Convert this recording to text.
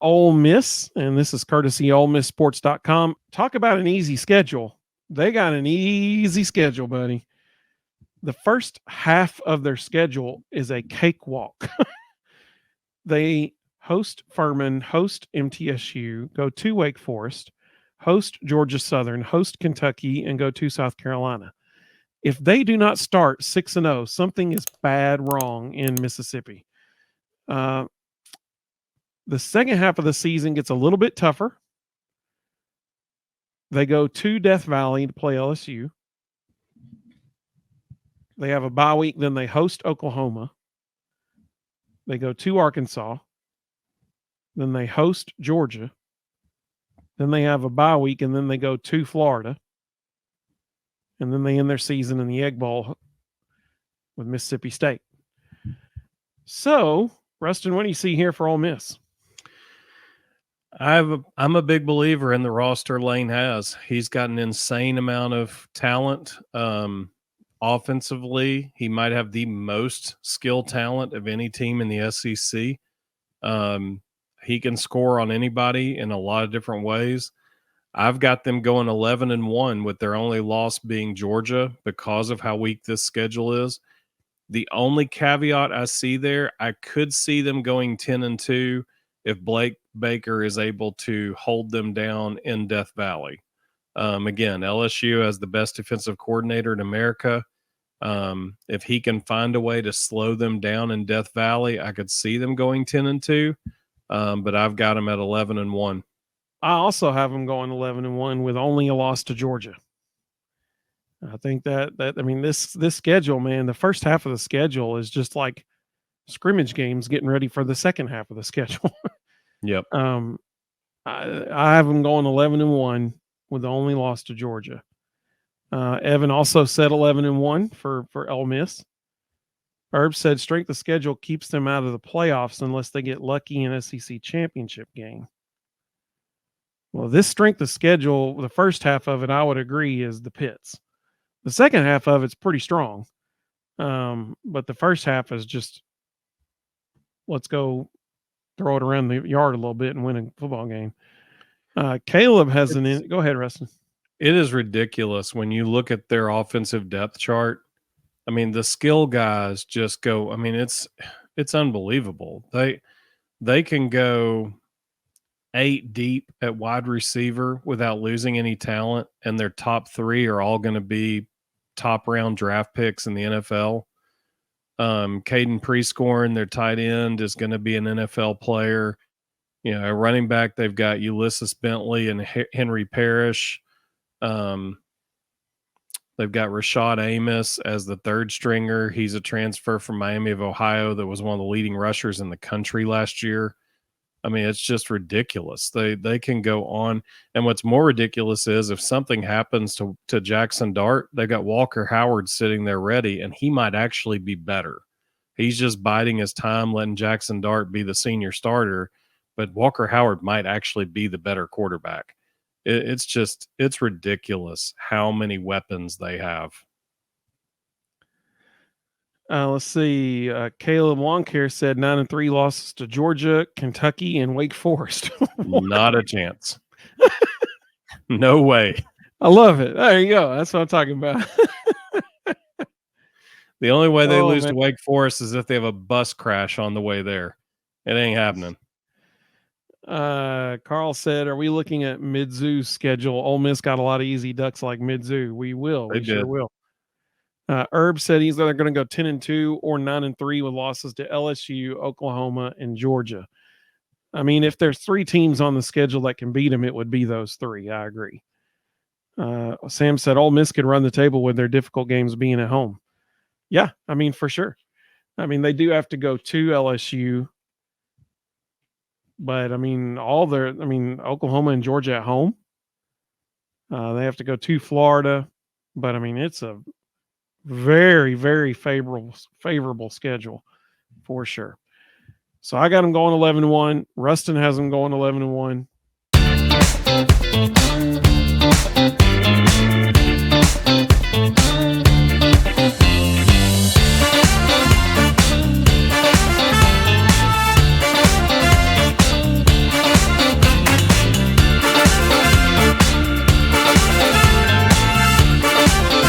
Ole Miss, and this is courtesy OleMissSports.com. Talk about an easy schedule. They got an easy schedule, buddy. The first half of their schedule is a cakewalk. They host Furman, host MTSU, go to Wake Forest, host Georgia Southern, host Kentucky, and go to South Carolina. If they do not start 6-0, something is bad wrong in Mississippi. The second half of the season gets a little bit tougher. They go to Death Valley to play LSU. They have a bye week, then they host Oklahoma. They go to Arkansas. Then they host Georgia. Then they have a bye week, and then they go to Florida. And then they end their season in the Egg Bowl with Mississippi State. So, Rustin, what do you see here for Ole Miss? I'm a big believer in the roster Lane has. He's got an insane amount of talent. Offensively, he might have the most skill talent of any team in the SEC. He can score on anybody in a lot of different ways. I've got them going 11-1 with their only loss being Georgia because of how weak this schedule is. The only caveat I see there, I could see them going 10-2 if Blake Baker is able to hold them down in Death Valley. Again, LSU has the best defensive coordinator in America. If he can find a way to slow them down in Death Valley, I could see them going 10-2. But I've got them at 11-1. I also have them going 11-1 with only a loss to Georgia. I think that I mean this schedule, man, the first half of the schedule is just like scrimmage games getting ready for the second half of the schedule. Yep. I have them going 11-1 with the only loss to Georgia. Evan also said 11-1 for Ole Miss. Herb said strength of schedule keeps them out of the playoffs unless they get lucky in SEC championship game. Well, this strength of schedule, the first half of it, I would agree, is the Pits. The second half of it's pretty strong. But the first half is just, let's go throw it around the yard a little bit and win a football game. Caleb has go ahead, Rustin. It is ridiculous when you look at their offensive depth chart. I mean, the skill guys just go, I mean, it's unbelievable. They can go 8 deep at wide receiver without losing any talent, and their top 3 are all going to be top round draft picks in the NFL. Caden Prescorn, their tight end, is going to be an NFL player. You know, a running back, they've got Ulysses Bentley and Henry Parrish. They've got Rashad Amos as the third stringer. He's a transfer from Miami of Ohio that was one of the leading rushers in the country last year. I mean, it's just ridiculous. They can go on. And what's more ridiculous is if something happens to Jackson Dart, they've got Walker Howard sitting there ready, and he might actually be better. He's just biding his time, letting Jackson Dart be the senior starter, but Walker Howard might actually be the better quarterback. It's ridiculous how many weapons they have. Let's see. Caleb Woncare said 9-3 losses to Georgia, Kentucky, and Wake Forest. Not a chance. No way. I love it. There you go. That's what I'm talking about. The only way they lose to Wake Forest is if they have a bus crash on the way there. It ain't happening. Carl said, are we looking at Mizzou's schedule? Ole Miss got a lot of easy ducks like Mizzou. We will. We sure will. Herb said he's either going to go 10-2 or 9-3 with losses to LSU, Oklahoma, and Georgia. I mean, if there's 3 teams on the schedule that can beat them, it would be those 3. I agree. Sam said Ole Miss could run the table with their difficult games being at home. Yeah, I mean, for sure. I mean, they do have to go to LSU. But, I mean, Oklahoma and Georgia at home. They have to go to Florida. But, I mean, it's a very, very favorable schedule for sure. So I got them going 11-1. Rustin has them going 11-1.